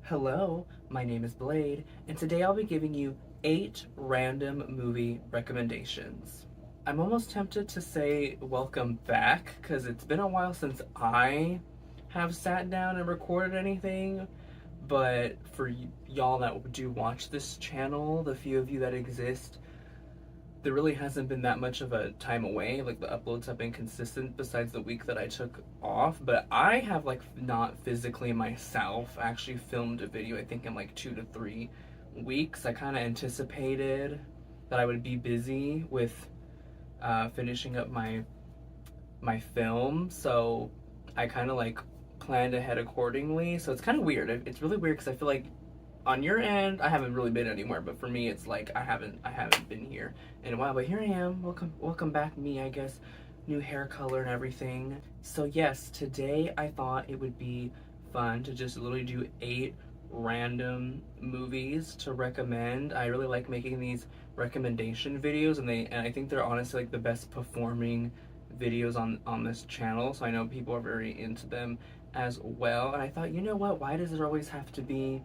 Hello, my name is Blade, and today I'll be giving you 8 random movie recommendations. I'm almost tempted to say welcome back because it's been a while since I have sat down and recorded anything, but for y'all that do watch this channel, the few of you that exist, there really hasn't been that much of a time away. Like the uploads have been consistent besides the week that I took off, but I have like not physically myself actually filmed a video, I think in like 2 to 3 weeks. I kind of anticipated that I would be busy with finishing up my film, so I kind of like planned ahead accordingly. So it's kind of weird. It's really weird because I feel like on your end, I haven't really been anywhere, but for me, it's like I haven't been here in a while. But here I am. Welcome back, me. I guess new hair color and everything. So yes, today I thought it would be fun to just literally do 8 random movies to recommend. I really like making these recommendation videos, and I think they're honestly like the best performing videos on this channel. So I know people are very into them as well. And I thought, you know what? Why does it always have to be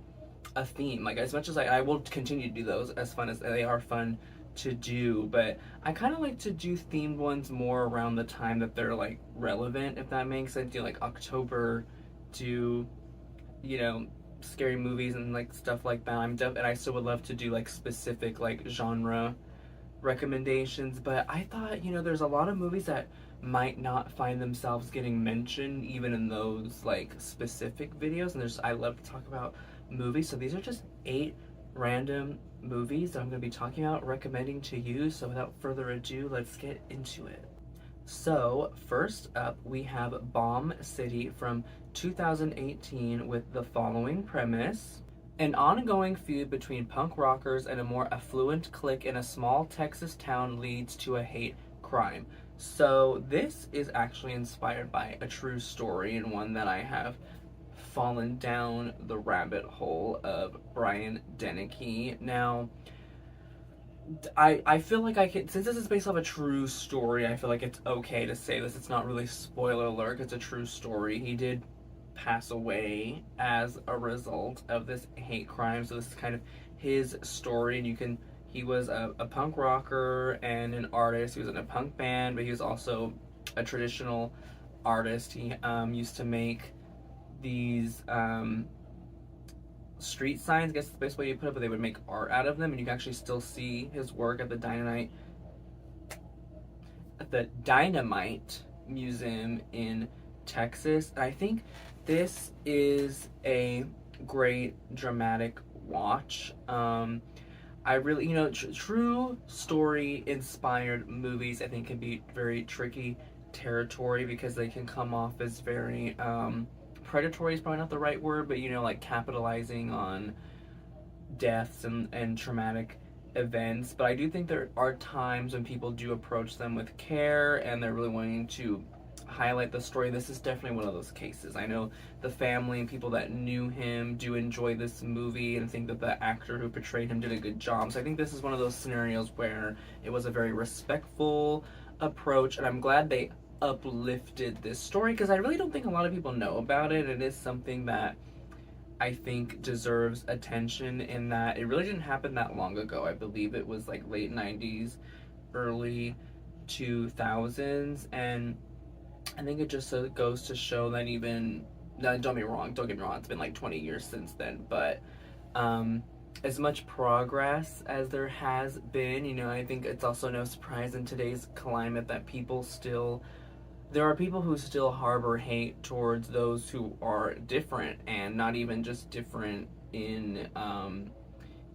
a theme? Like, as much as I will continue to do those, as fun as they are fun to do, but I kind of like to do themed ones more around the time that they're like relevant, if that makes sense. Like October, do you know scary movies and like stuff like that. And I still would love to do like specific like genre recommendations, but I thought, there's a lot of movies that might not find themselves getting mentioned even in those like specific videos, and I love to talk about movies. So these are just 8 random movies that I'm going to be talking about, recommending to you. So without further ado, let's get into it. So first up, we have Bomb City from 2018 with the following premise. An ongoing feud between punk rockers and a more affluent clique in a small Texas town leads to a hate crime. So this is actually inspired by a true story, and one that I have fallen down the rabbit hole of. Brian Dennehy. Now, I feel like I can, since this is based off a true story, I feel like it's okay to say this. It's not really spoiler alert, it's a true story. He did pass away as a result of this hate crime. So this is kind of his story, and he was a punk rocker and an artist. He was in a punk band, but he was also a traditional artist. He used to make these street signs, I guess is the best way you put it, but they would make art out of them, and you can actually still see his work at the Dynamite Museum in Texas. And I think this is a great dramatic watch. I really, true story inspired movies, I think, can be very tricky territory because they can come off as very predatory is probably not the right word, but like capitalizing on deaths and traumatic events. But I do think there are times when people do approach them with care and they're really wanting to highlight the story. This is definitely one of those cases. I know the family and people that knew him do enjoy this movie and think that the actor who portrayed him did a good job. So I think this is one of those scenarios where it was a very respectful approach, and I'm glad they uplifted this story because I really don't think a lot of people know about it. It is something that I think deserves attention in that it really didn't happen that long ago. I believe it was like late 90s, early 2000s, and I think it just goes to show that even, don't get me wrong, it's been like 20 years since then, but as much progress as there has been, I think it's also no surprise in today's climate that there are people who still harbor hate towards those who are different, and not even just different in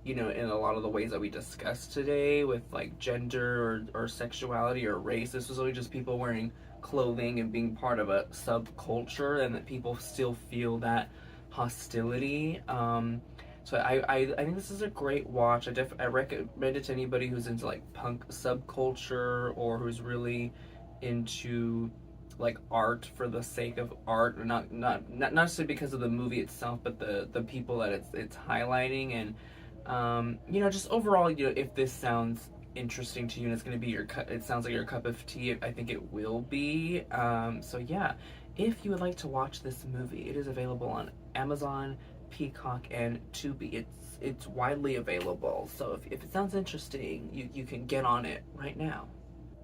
in a lot of the ways that we discussed today with like gender or sexuality or race. This was really just people wearing clothing and being part of a subculture, and that people still feel that hostility. So I think this is a great watch. I recommend it to anybody who's into like punk subculture or who's really into like art for the sake of art, or not necessarily because of the movie itself, but the people that it's highlighting. And just overall, if this sounds interesting to you and it's going to be it sounds like your cup of tea, I think it will be. So yeah, if you would like to watch this movie, it is available on Amazon, Peacock and Tubi. It's widely available, so if it sounds interesting, you can get on it right now.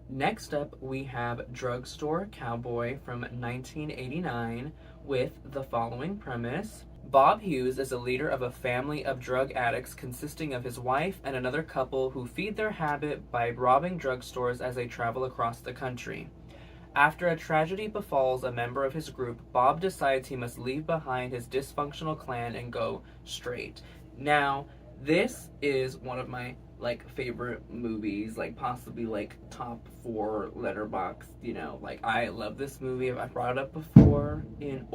Next up, we have Drugstore Cowboy from 1989 with the following premise. Bob Hughes is a leader of a family of drug addicts consisting of his wife and another couple who feed their habit by robbing drugstores as they travel across the country. After a tragedy befalls a member of his group, Bob decides he must leave behind his dysfunctional clan and go straight. Now, this is one of my favorite movies, possibly top 4 letterbox, I love this movie. I've brought it up before in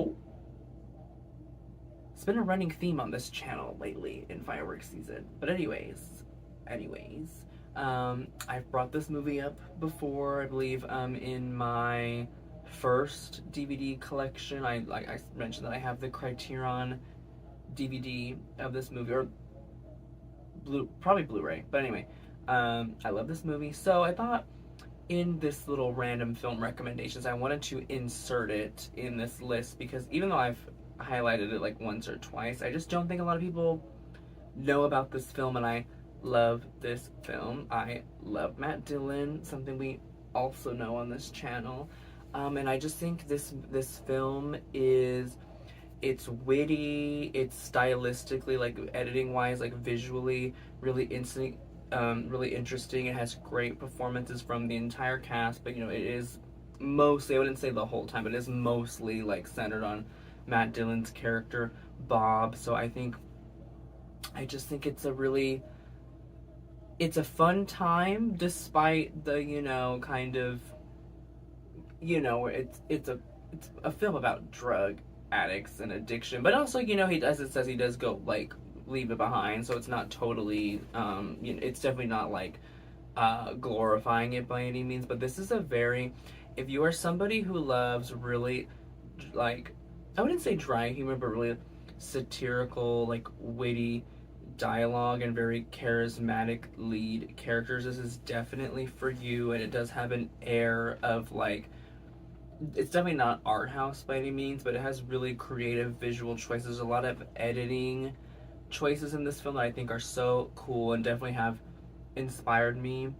it's been a running theme on this channel lately in fireworks season. But anyways, I've brought this movie up before, I believe, in my first DVD collection. I mentioned that I have the Criterion DVD of this movie, or probably Blu-ray. But anyway, I love this movie, so I thought in this little random film recommendations, I wanted to insert it in this list because even though I've highlighted it once or twice, I just don't think a lot of people know about this film, and I love this film. I love Matt Dillon, something we also know on this channel, and I just think this film it's witty, it's stylistically, editing wise, visually really really interesting. It has great performances from the entire cast, but it is mostly, I wouldn't say the whole time, but it is mostly centered on Matt Dillon's character Bob. So I just think it's a fun time, despite the it's a film about drug addicts and addiction, but also he does go leave it behind, so it's not totally it's definitely not glorifying it by any means. But this is if you are somebody who loves really I wouldn't say dry humor, but really satirical, witty dialogue and very charismatic lead characters, this is definitely for you. And it does have an air of it's definitely not art house by any means, but it has really creative visual choices. There's a lot of editing choices in this film that I think are so cool and definitely have inspired me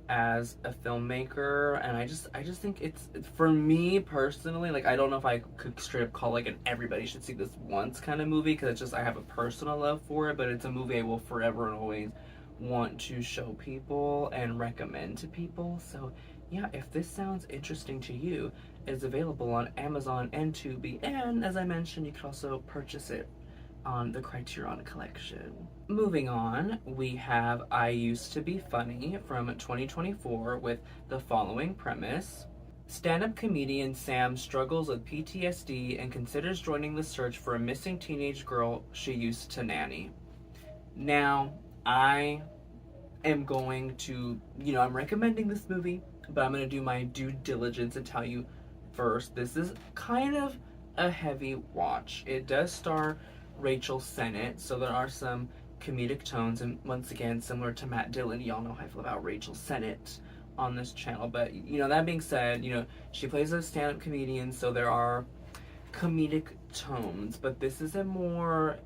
as a filmmaker. And I just think it's, for me personally, I don't know if I could straight up call an everybody should see this once kind of movie, because it's just I have a personal love for it, but it's a movie I will forever and always want to show people and recommend to people. So yeah, if this sounds interesting to you, it's available on Amazon and Tubi, and as I mentioned, you can also purchase it on the Criterion Collection. Moving on, we have I Used to Be Funny from 2024 with the following premise. Stand-up comedian Sam struggles with PTSD and considers joining the search for a missing teenage girl she used to nanny. Now, I am going to, I'm recommending this movie, but I'm going to do my due diligence and tell you first, this is kind of a heavy watch. It does star Rachel Sennett, so there are some comedic tones, and once again, similar to Matt Dillon, y'all know how I feel about Rachel Sennett on this channel. But that being said, she plays a stand-up comedian, so there are comedic tones, but this is the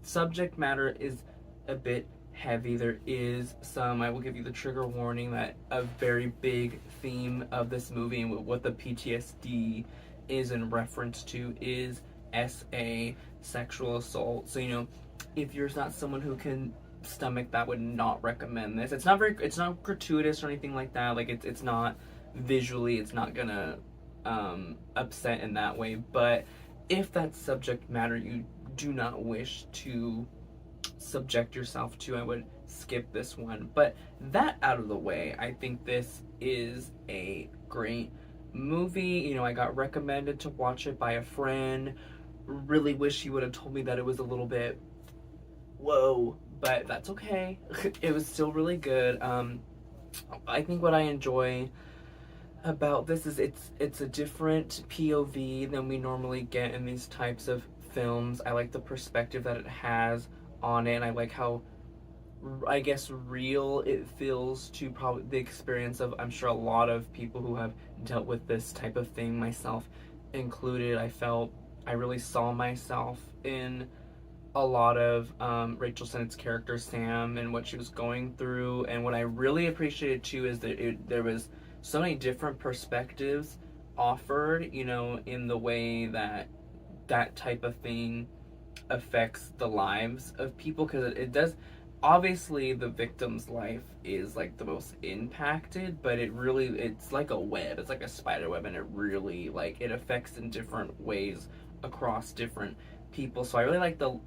subject matter is a bit heavy. There is some, I will give you the trigger warning, that a very big theme of this movie and what the PTSD is in reference to is SA, sexual assault. So if you're not someone who can stomach that, would not recommend this. It's not gratuitous or anything like that. It's not visually, it's not gonna upset in that way. But if that subject matter you do not wish to subject yourself to, I would skip this one. But that out of the way, I think this is a great movie. I got recommended to watch it by a friend. Really wish he would have told me that it was a little bit whoa, but that's okay. It was still really good. I think what I enjoy about this is it's a different POV than we normally get in these types of films. I like the perspective that it has on it, and I like how, I guess, real it feels to probably the experience of, I'm sure, a lot of people who have dealt with this type of thing, myself included. I really saw myself in a lot of Rachel Sennett's character Sam and what she was going through. And what I really appreciated too is that there was so many different perspectives offered, you know, in the way that that type of thing affects the lives of people, because it does. Obviously the victim's life is like the most impacted, but it's like a web, it's like a spider web, and it really, like, it affects in different ways across different people. So I really like the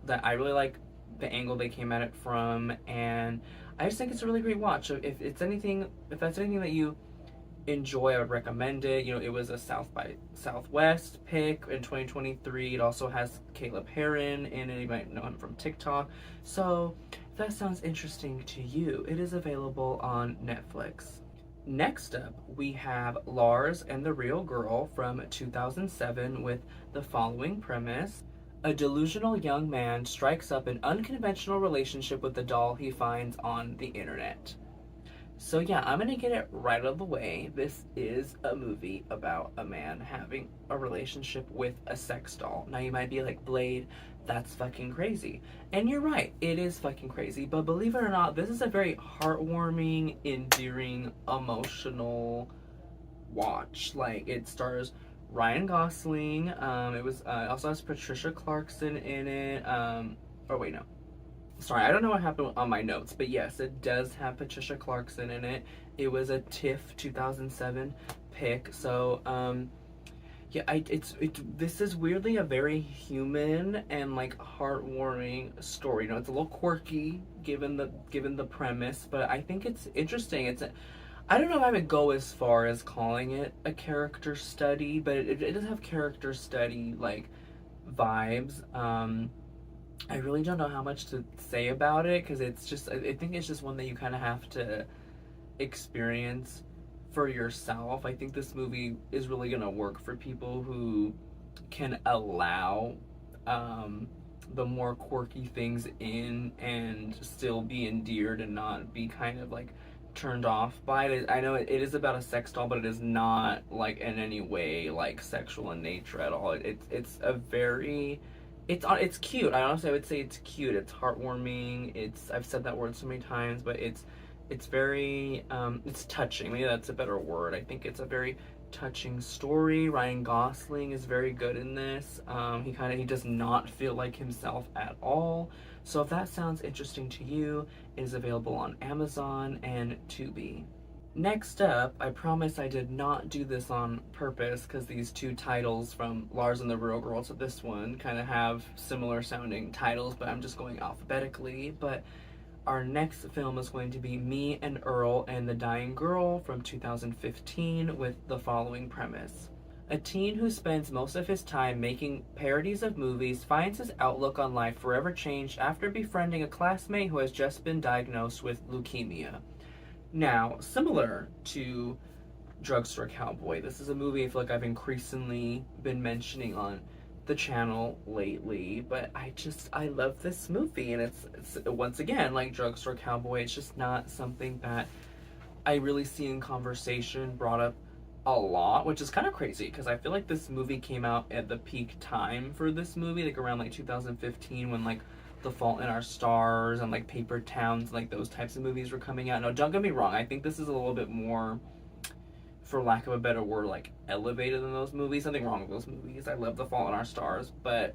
angle they came at it from, and I just think it's a really great watch. If that's anything that you enjoy, I would recommend it. You know, it was a South by Southwest pick in 2023. It also has Caleb Heron in it. You might know him from TikTok. So if that sounds interesting to you, it is available on Netflix. Next up, we have Lars and the Real Girl from 2007 with the following premise. A delusional young man strikes up an unconventional relationship with a doll he finds on the internet. So yeah, I'm gonna get it right out of the way. This is a movie about a man having a relationship with a sex doll. Now you might be like, Blade, that's fucking crazy. And you're right, it is fucking crazy. But believe it or not, this is a very heartwarming, endearing, emotional watch. Like, it stars Ryan Gosling. It also has Patricia Clarkson in it. Oh wait, no. Sorry, I don't know what happened on my notes, but yes, it does have Patricia Clarkson in it. It was a TIFF 2007 pick. So, yeah, this is weirdly a very human and like heartwarming story. You know, it's a little quirky given the premise, but I think it's interesting. I don't know if I would go as far as calling it a character study, but it does have character study like vibes. I really don't know how much to say about it, because I think it's just one that you kind of have to experience for yourself. I think this movie is really going to work for people who can allow the more quirky things in and still be endeared and not be kind of like turned off by it. I know it is about a sex doll, but it is not like in any way like sexual in nature at all. It's cute. I would say it's cute. It's heartwarming. I've said that word so many times, but it's very it's touching. Maybe that's a better word. I think it's a very touching story. Ryan Gosling is very good in this. He does not feel like himself at all. So if that sounds interesting to you, it is available on Amazon and Tubi. Next up, I promise I did not do this on purpose, because these two titles from Lars and the Real Girl to this one kind of have similar sounding titles, but I'm just going alphabetically. But our next film is going to be Me and Earl and the Dying Girl from 2015 with the following premise. A teen who spends most of his time making parodies of movies finds his outlook on life forever changed after befriending a classmate who has just been diagnosed with leukemia. Now, similar to Drugstore Cowboy, this is a movie I feel like I've increasingly been mentioning on the channel lately, but I love this movie, and it's once again, like Drugstore Cowboy, it's just not something that I really see in conversation brought up a lot, which is kind of crazy, because I feel like this movie came out at the peak time for this movie, like around like 2015, when like The Fault in Our Stars and like Paper Towns, like those types of movies were coming out. Now, don't get me wrong, I think this is a little bit more, for lack of a better word, like elevated than those movies. Nothing wrong with those movies. I love The Fault in Our Stars, but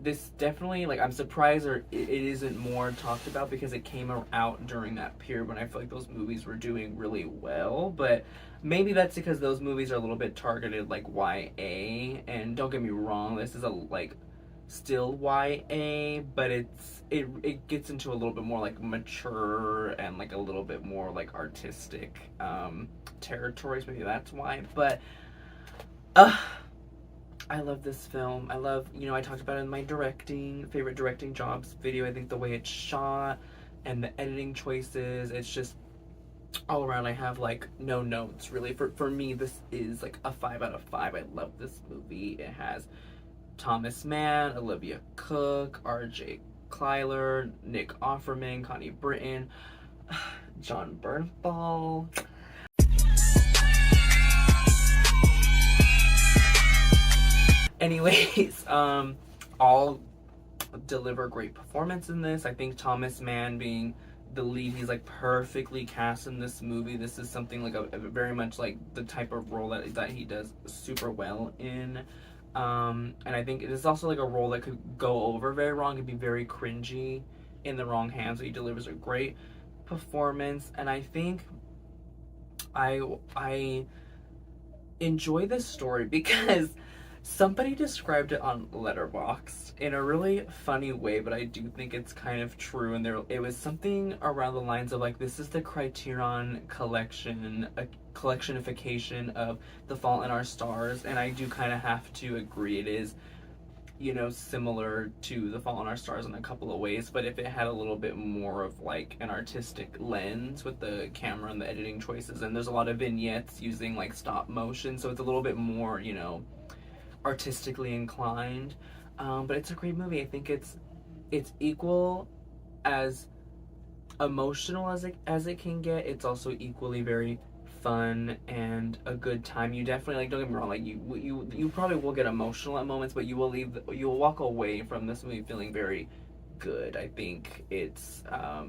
this definitely, like, I'm surprised it isn't more talked about, because it came out during that period when I feel like those movies were doing really well. But maybe that's because those movies are a little bit targeted like YA, and don't get me wrong, this is a like still YA, but it gets into a little bit more like mature and like a little bit more like artistic territories. Maybe that's why. But I love this film. I love, I talked about it in my favorite directing jobs video. I think the way it's shot and the editing choices, it's just all around. I have like no notes really. For me, this is like a 5 out of 5. I love this movie. It has Thomas Mann, Olivia Cooke, R.J. Klyler, Nick Offerman, Connie Britton, John Bernthal. Anyways, all deliver great performance in this. I think Thomas Mann being the lead, he's like perfectly cast in this movie. This is something like a very much like the type of role that he does super well in. And I think it is also like a role that could go over very wrong and be very cringy in the wrong hands. But he delivers a great performance, and I think I enjoy this story because somebody described it on Letterboxd in a really funny way, but I do think it's kind of true. And it was something around the lines of like, this is the Criterion collection, a collectionification of The Fault in Our Stars, and I do kind of have to agree. It is, you know, similar to The Fault in Our Stars in a couple of ways, but if it had a little bit more of like an artistic lens with the camera and the editing choices, and there's a lot of vignettes using like stop motion, so it's a little bit more, you know, artistically inclined. But it's a great movie. I think it's equal as emotional as it can get. It's also equally very fun and a good time. You definitely, like, don't get me wrong, like you probably will get emotional at moments, but you will walk away from this movie feeling very good. I think it's I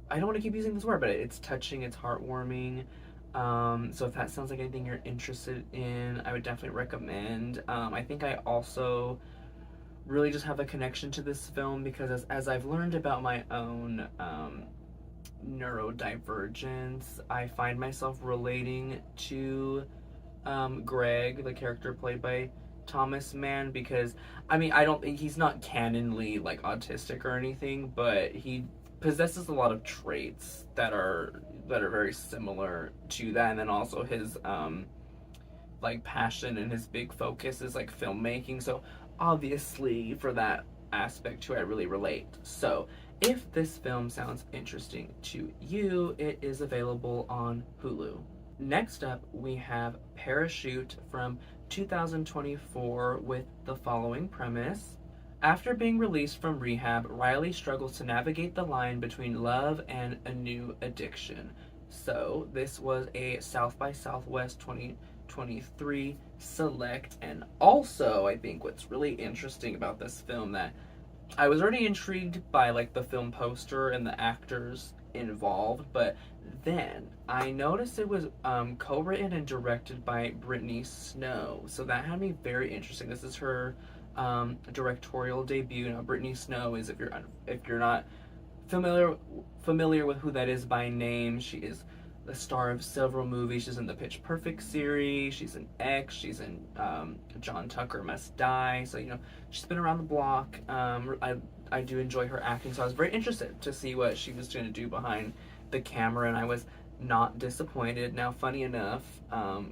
don't want to keep using this word, but it's touching, it's heartwarming. So if that sounds like anything you're interested in, I would definitely recommend. I think I also really just have a connection to this film because as I've learned about my own neurodivergence, I find myself relating to Greg, the character played by Thomas Mann, because I mean, I don't think he's not canonly like autistic or anything, but he possesses a lot of traits that are very similar to that. And then also his like passion and his big focus is like filmmaking, so obviously for that aspect too I really relate. So if this film sounds interesting to you, it is available on Hulu. Next up, we have Parachute from 2024 with the following premise. After being released from rehab, Riley struggles to navigate the line between love and a new addiction. So this was a South by Southwest 2023 select, and also I think what's really interesting about this film, that I was already intrigued by like the film poster and the actors involved, but then I noticed it was co-written and directed by Brittany Snow, so that had me very interesting. This is her directorial debut. Now, Brittany Snow is, if you're not familiar with who that is by name, she is the star of several movies. She's in the Pitch Perfect series, she's in X, she's in John Tucker Must Die, so you know, she's been around the block. I do enjoy her acting, so I was very interested to see what she was going to do behind the camera, and I was not disappointed. Now, funny enough,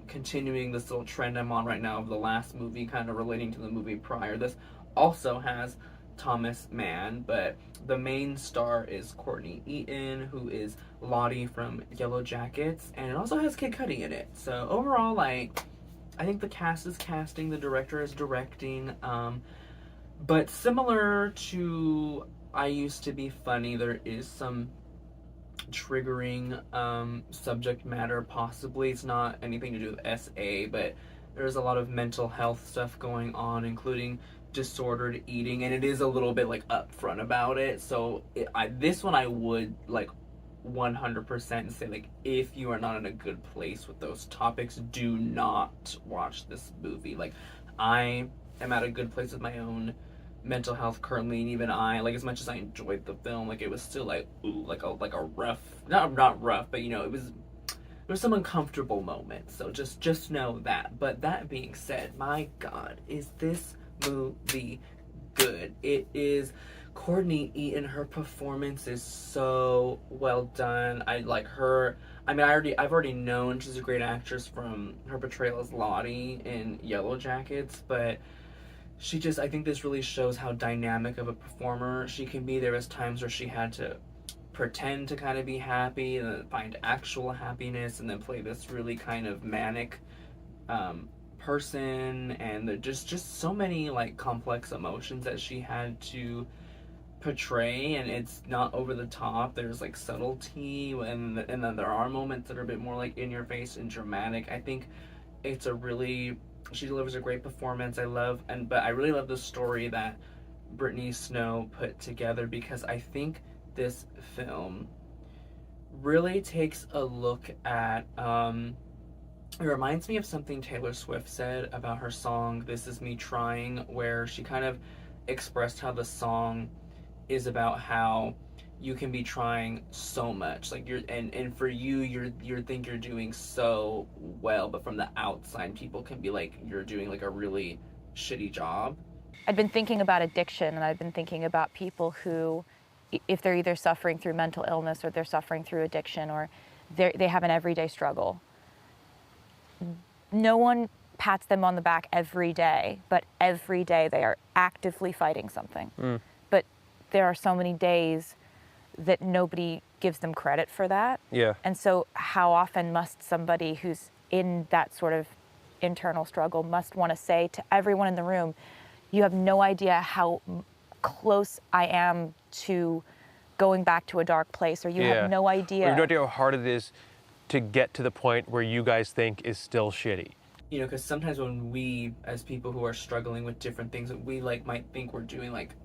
continuing this little trend I'm on right now of the last movie kind of relating to the movie prior, this also has Thomas Mann, but the main star is Courtney Eaton, who is Lottie from Yellow Jackets, and it also has Kid Cudi in it. So overall, like, I think the cast is casting, the director is directing, but similar to I Used to Be Funny, there is some triggering subject matter, possibly. It's not anything to do with SA, but there's a lot of mental health stuff going on, including disordered eating, and it is a little bit like upfront about it. So this one I would like 100% say, like, if you are not in a good place with those topics, do not watch this movie. Like, I am at a good place with my own mental health currently, and even I, like, as much as I enjoyed the film, like, it was still like, ooh, like a rough, not rough, but you know, there's some uncomfortable moments. So just know that. But that being said, my God, is this movie good? It is. Courtney Eaton, her performance is so well done. I like her. I mean, I've already known she's a great actress from her portrayal as Lottie in Yellow Jackets, but she just, I think this really shows how dynamic of a performer she can be. There was times where she had to pretend to kind of be happy and then find actual happiness, and then play this really kind of manic person, and just so many like complex emotions that she had to portray, and it's not over the top. There's like subtlety, and then there are moments that are a bit more like in your face and dramatic. I think it's a really She delivers a great performance. But I really love the story that Brittany Snow put together, because I think this film really takes a look at. It reminds me of something Taylor Swift said about her song "This Is Me Trying," where she kind of expressed how the song is about how you can be trying so much, like and for you, you think you're doing so well, but from the outside people can be like you're doing like a really shitty job. I'd been thinking about addiction, and I've been thinking about people who, if they're either suffering through mental illness or they're suffering through addiction, or they have an everyday struggle, no one pats them on the back every day, but every day they are actively fighting something. But there are so many days that nobody gives them credit for that. Yeah. And so how often must somebody who's in that sort of internal struggle must want to say to everyone in the room, you have no idea how close I am to going back to a dark place, or you have no idea. Or you have no idea how hard it is to get to the point where you guys think is still shitty. You know, because sometimes when we, as people who are struggling with different things, we like might think we're doing like,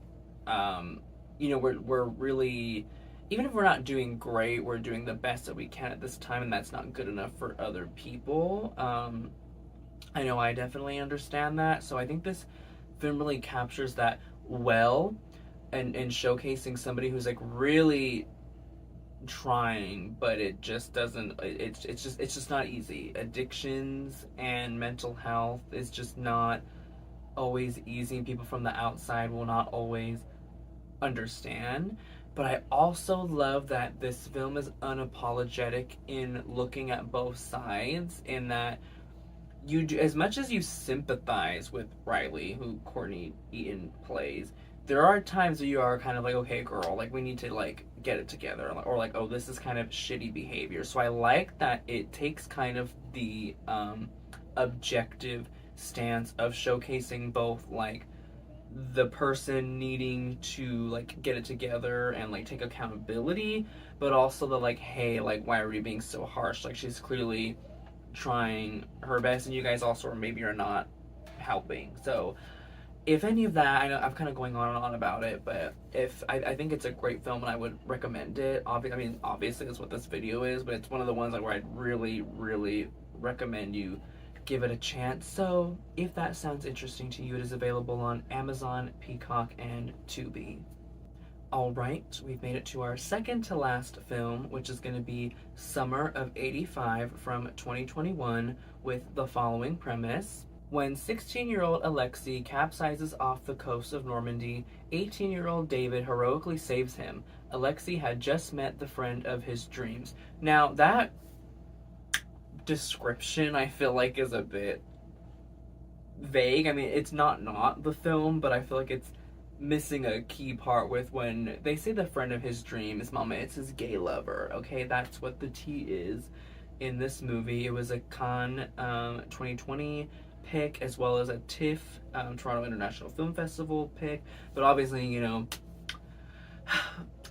you know, we're really, even if we're not doing great, we're doing the best that we can at this time, and that's not good enough for other people. I know I definitely understand that, so I think this film really captures that well, and showcasing somebody who's like really trying, but it just doesn't, it's just not easy. Addictions and mental health is just not always easy, and people from the outside will not always understand. But I also love that this film is unapologetic in looking at both sides, in that you do, as much as you sympathize with Riley, who Courtney Eaton plays, there are times where you are kind of like, okay, girl, like we need to like get it together, or like, oh, this is kind of shitty behavior. So I like that it takes kind of the objective stance of showcasing both like the person needing to like get it together and like take accountability, but also the like, hey, like why are you being so harsh? Like she's clearly trying her best, and you guys also maybe are not helping. So if any of that, I know I'm kind of going on and on about it, but if I think it's a great film and I would recommend it. Obviously that's what this video is, but it's one of the ones like where I'd really, really recommend you give it a chance. So if that sounds interesting to you, it is available on Amazon, Peacock, and Tubi. Alright, we've made it to our second to last film, which is going to be Summer of '85 from 2021, with the following premise. When 16-year-old Alexei capsizes off the coast of Normandy, 18-year-old David heroically saves him. Alexei had just met the friend of his dreams. Now, that description I feel like is a bit vague. I mean, it's not the film, but I feel like it's missing a key part with when they say the friend of his dreams, mama, it's his gay lover. Okay, that's what the tea is in this movie. It was a Cannes 2020 pick, as well as a TIFF, Toronto International Film Festival pick, but obviously, you know,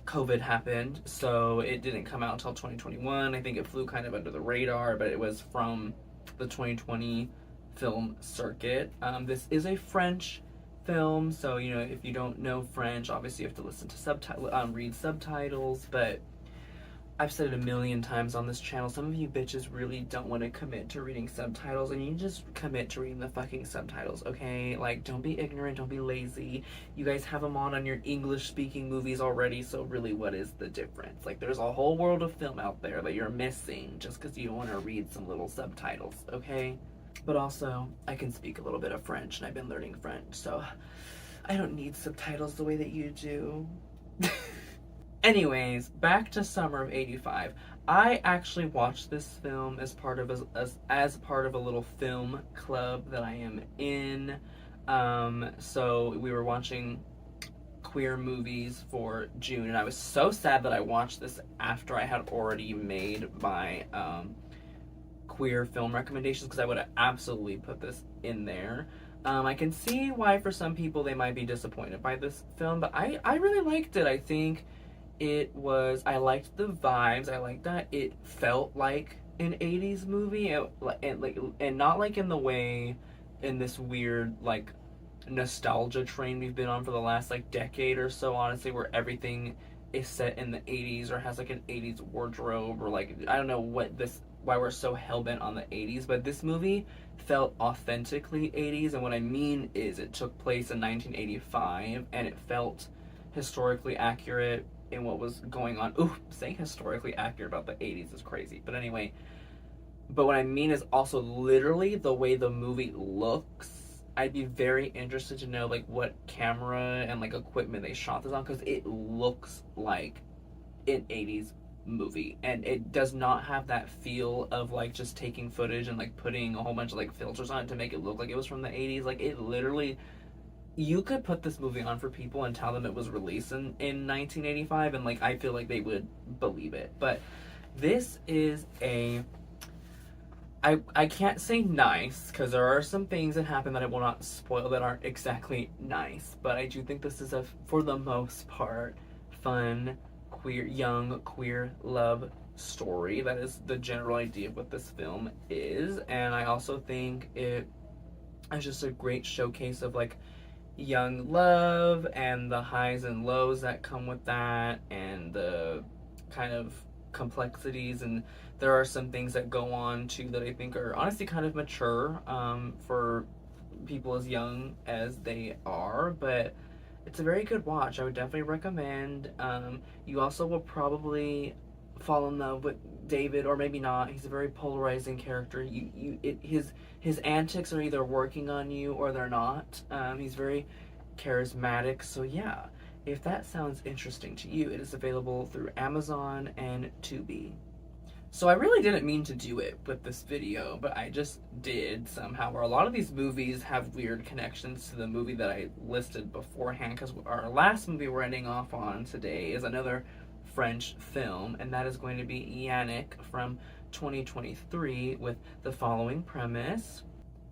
COVID happened, so it didn't come out until 2021. I think it flew kind of under the radar, but it was from the 2020 film circuit. This is a French film, so you know, if you don't know French, obviously you have to listen to read subtitles, but I've said it a million times on this channel, some of you bitches really don't want to commit to reading subtitles, and you just commit to reading the fucking subtitles, okay? Like, don't be ignorant, don't be lazy. You guys have them on your English-speaking movies already, so really, what is the difference? Like, there's a whole world of film out there that you're missing just because you don't want to read some little subtitles, okay? But also, I can speak a little bit of French, and I've been learning French, so I don't need subtitles the way that you do. Anyways, back to Summer of '85. I actually watched this film as part of a little film club that I am in. So we were watching queer movies for June, and I was so sad that I watched this after I had already made my queer film recommendations, because I would have absolutely put this in there. I can see why for some people they might be disappointed by this film, but I really liked it. I think I liked the vibes. I liked that it felt like an 80s movie, and not like in the way in this weird like nostalgia train we've been on for the last like decade or so, honestly, where everything is set in the 80s or has like an 80s wardrobe, or like I don't know why we're so hell-bent on the 80s, but this movie felt authentically 80s. And what I mean is it took place in 1985 and it felt historically accurate in what was going on. Ooh, saying historically accurate about the 80s is crazy. But anyway, but what I mean is also literally the way the movie looks. I'd be very interested to know like what camera and like equipment they shot this on, because it looks like an 80s movie, and it does not have that feel of like just taking footage and like putting a whole bunch of like filters on it to make it look like it was from the 80s. Like it literally, you could put this movie on for people and tell them it was released in 1985, and like I feel like they would believe it. But this is a, I can't say nice, because there are some things that happen that I will not spoil that aren't exactly nice, but I do think this is a, for the most part, fun, young queer love story. That is the general idea of what this film is. And I also think it is just a great showcase of like young love and the highs and lows that come with that, and the kind of complexities. And there are some things that go on too that I think are honestly kind of mature for people as young as they are, but it's a very good watch. I would definitely recommend. You also will probably fall in love with David, or maybe not. He's a very polarizing character. His antics are either working on you or they're not. He's very charismatic. So yeah, if that sounds interesting to you, it is available through Amazon and Tubi. So I really didn't mean to do it with this video, but I just did somehow, where a lot of these movies have weird connections to the movie that I listed beforehand, because our last movie we're ending off on today is another French film, and that is going to be Yannick from 2023, with the following premise.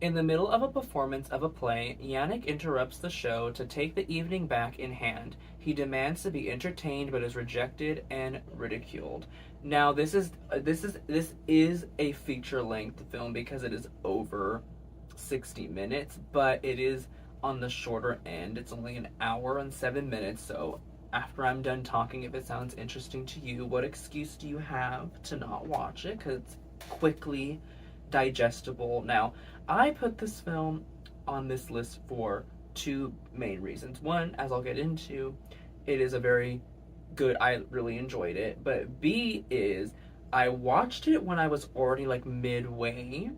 In the middle of a performance of a play, Yannick interrupts the show to take the evening back in hand. He demands to be entertained but is rejected and ridiculed. Now, this is a feature-length film because it is over 60 minutes, but it is on the shorter end. It's only an hour and 7 minutes, so after I'm done talking, if it sounds interesting to you, what excuse do you have to not watch it? Because it's quickly digestible. Now, I put this film on this list for two main reasons. One, as I'll get into, it is a very good, I really enjoyed it. But B is, I watched it when I was already like midway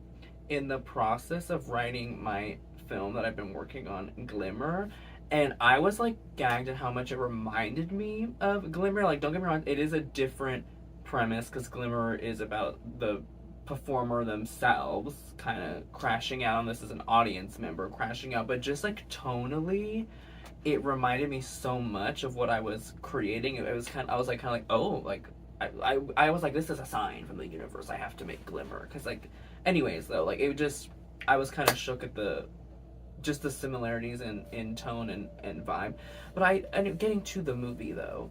in the process of writing my film that I've been working on, Glimmer. And I was like gagged at how much it reminded me of Glimmer. Like, don't get me wrong, it is a different premise, because Glimmer is about the performer themselves kind of crashing out, and this is an audience member crashing out. But just like tonally, it reminded me so much of what I was creating. It was kind of, I was like kind of like, oh, like I was like, this is a sign from the universe, I have to make Glimmer. Because like, anyways though, like it just, I was kind of shook at the similarities in tone and vibe. But getting to the movie though,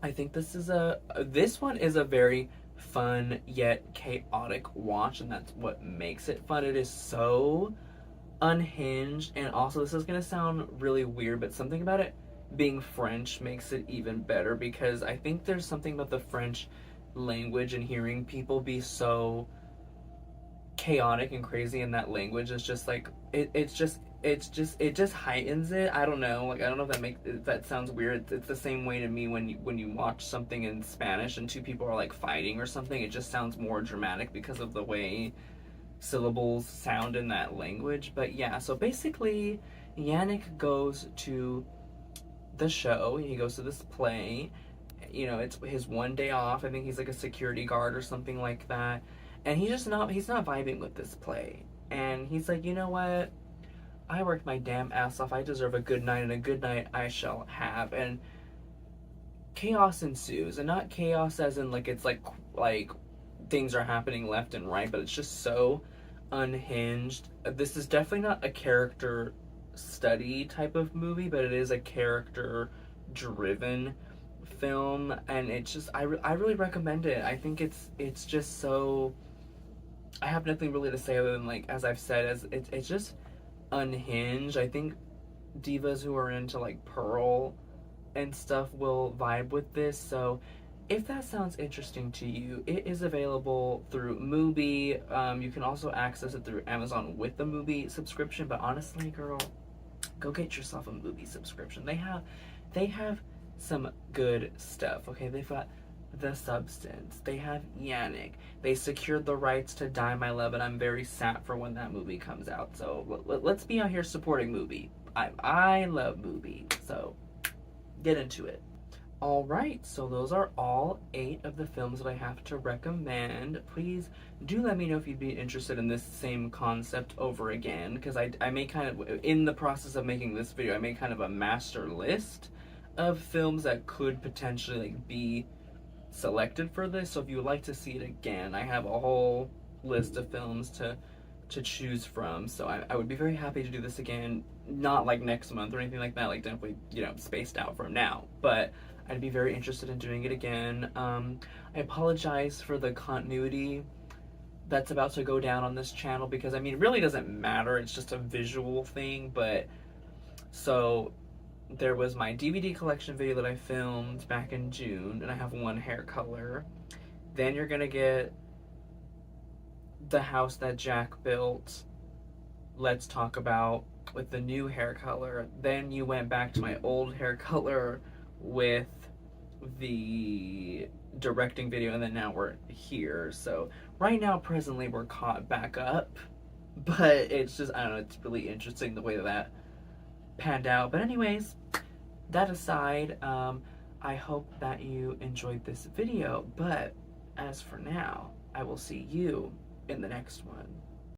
I think this one is a very fun yet chaotic watch, and that's what makes it fun. It is so unhinged, and also, this is gonna sound really weird, but something about it being French makes it even better, because I think there's something about the French language and hearing people be so chaotic and crazy in that language. It's just like it just heightens it. I don't know, like I don't know if that sounds weird. It's the same way to me when you watch something in Spanish and two people are like fighting or something. It just sounds more dramatic because of the way syllables sound in that language. But yeah, so basically Yannick goes to the show, he goes to this play, you know, it's his one day off. I think he's like a security guard or something like that, and he's not vibing with this play. And he's like, you know what, I worked my damn ass off, I deserve a good night, and a good night I shall have. And chaos ensues, and not chaos as in like it's like things are happening left and right, but it's just so unhinged. This is definitely not a character study type of movie, but it is a character driven film, and it's just I really recommend it. I think it's just so, I have nothing really to say other than, like, as I've said, as it's just unhinged. I think divas who are into like Pearl and stuff will vibe with this. So if that sounds interesting to you, it is available through Mubi. You can also access it through Amazon with the Mubi subscription. But honestly, girl, go get yourself a Mubi subscription. They have some good stuff. Okay, they've got The Substance. They have Yannick. They secured the rights to Die My Love, and I'm very sad for when that movie comes out. So let's be out here supporting Mubi. I love Mubi, so get into it. All right, so those are all 8 of the films that I have to recommend. Please do let me know if you'd be interested in this same concept over again, because I made kind of, in the process of making this video, I made kind of a master list of films that could potentially like be selected for this. So if you would like to see it again, I have a whole list of films to choose from. So I would be very happy to do this again, not like next month or anything like that, like definitely, you know, spaced out from now, but I'd be very interested in doing it again. I apologize for the continuity that's about to go down on this channel, because I mean, it really doesn't matter, it's just a visual thing. But so there was my DVD collection video that I filmed back in June, and I have one hair color. Then you're gonna get the house that Jack built, let's talk about, with the new hair color. Then you went back to my old hair color with the directing video, and then now we're here. So right now, presently, we're caught back up, but it's just, I don't know, it's really interesting the way that panned out. But anyways, that aside, I hope that you enjoyed this video, but as for now, I will see you in the next one.